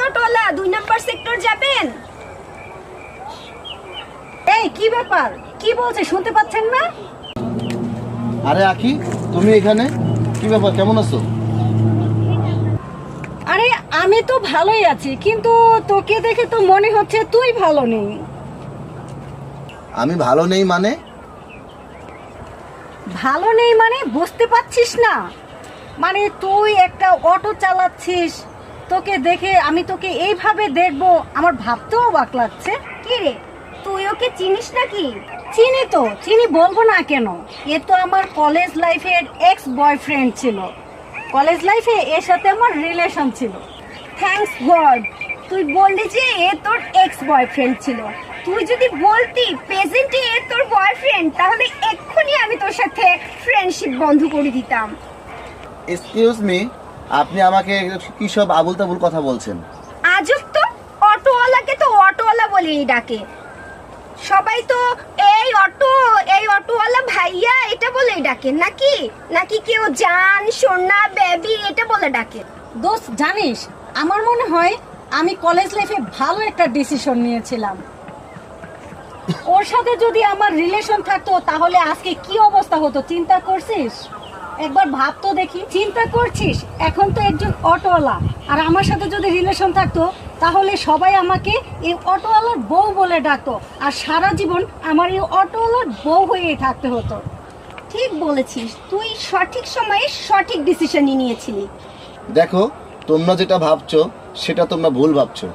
অটোওয়ালা 2 নম্বর sector যাবেন? এই কি ব্যাপার, কি বলছে শুনতে পাচ্ছেন না? আরে আখি, তুমি এখানে? কি ব্যাপার, কেমন আছো? আরে আমি তো ভালোই আছি, কিন্তু তোকে দেখে তো মনে হচ্ছে তুই ভালো নেই। আমি ভালো নেই মানে? ভালো নেই মানে বুঝতে পারছিস না? মানে তুই একটা অটো চালাচ্ছিস, তোকে দেখে আমি তোকে এইভাবে দেখবো আমার ভাবতেও অবাক লাগছে। কি রে, তুই ওকে চিনিস নাকি? চিনি তো, চিনি বলবো না কেন? এ তো আমার কলেজ লাইফের এক্স বয়ফ্রেন্ড ছিল। কলেজ লাইফে এর সাথে আমার রিলেশন ছিল। থ্যাঙ্কস গড, তুই বললি যে এ তোর এক্স বয়ফ্রেন্ড ছিল। তুই যদি বলতি প্রেজেন্টে এ তোর বয়ফ্রেন্ড, তাহলে এক্ষুনি আমি তোর সাথে ফ্রেন্ডশিপ বন্ধ করে দিতাম। এক্সকিউজ মি, আপনি আমাকে কি সব আবুল তাবুল কথা বলছেন? আজব তো, অটোওয়ালাকে তো অটোওয়ালা বলেই ডাকে সবাই। তো এই অটো, এই অটোওয়ালা ভাইয়া এটা বলেই ডাকে নাকি? নাকি কেউ জান, সোনা, বেবি এটা বলে ডাকে? দোস্ত জানিস, আমার মনে হয় আমি কলেজ লাইফে ভালো একটা ডিসিশন নিয়েছিলাম। ওর সাথে যদি আমার রিলেশন থাকতো তাহলে আজকে কি অবস্থা হতো চিন্তা করছিস? একবার ভাব তো দেখি। চিন্তা করছিস এখন তো একজন অটোওয়ালা, আর আমার সাথে যদি রিলেশন থাকতো তাহলে সবাই আমাকে এই অটোওয়ালার বউ বলে ডাকতো, আর সারা জীবন আমার এই অটোওয়ালার বউ হয়েই থাকতে হতো। ঠিক বলেছিস, তুই সঠিক সময়ে সঠিক ডিসিশনই নিয়েছিলি। দেখো, তোমরা যেটা ভাবছো সেটা তোমরা ভুল ভাবছো।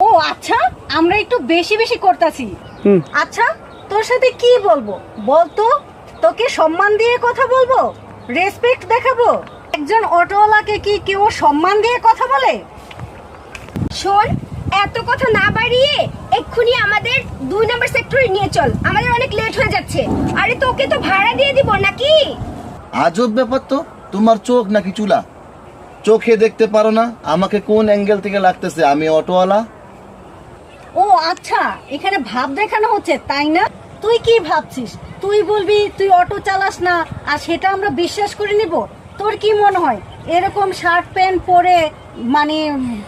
ও আচ্ছা, আমরা একটু বেশি বেশি করতেছি। আচ্ছা, তোর সাথে কি বলবো বলতো? তোকে সম্মান দিয়ে কথা বলবো, রেসপেক্ট দেখাবো? একজন অটোওয়ালাকে কি কেউ সম্মান দিয়ে কথা বলে? শোন, এত কথা না বাড়িয়ে এক্ষুনি আমাদের 2 নম্বর সেক্টরে নিয়ে চল, আমাদের অনেক লেট হয়ে যাচ্ছে। আরে তোকে তো ভাড়া দিয়ে দিব নাকি? আজব ব্যাপার তো, তোমার চোখ নাকি চুলা? চোখে দেখতে পারো না আমাকে কোন অ্যাঙ্গেল থেকে লাগতেছে আমি অটোওয়ালা? ও আচ্ছা, এখানে ভাব দেখানো হচ্ছে তাই না? তুই কি ভাবছিস? তুই বলবি তুই অটো চালাস না, আর সেটা আমরা বিশ্বাস করে নিব? তোর কি মনে হয় এরকম শার্ট প্যান্ট পরে মানে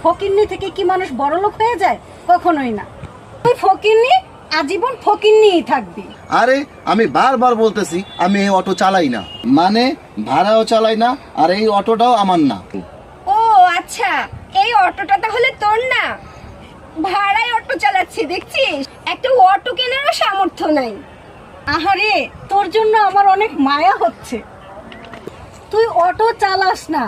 ফকিন্নি থেকে কি মানুষ বড়লোক হয়ে যায়? কখনোই না। তুই ফকিন্নি, আজীবন ফকিন্নিই থাকবি। আরে আমি বারবার বলতেছি আমি এই অটো চালাই না, মানে ভাড়াও চালাই না, আর এই অটোটাও আমার না। ও আচ্ছা, এই অটোটা তাহলে তোর না? ভাড়ায় অটো চালাচ্ছি দেখছিস, একটা অটো কেনারও সামর্থ্য নাই। আহারে, তোর জন্য আমার অনেক মায়া হচ্ছে। তুই অটো চালাস না,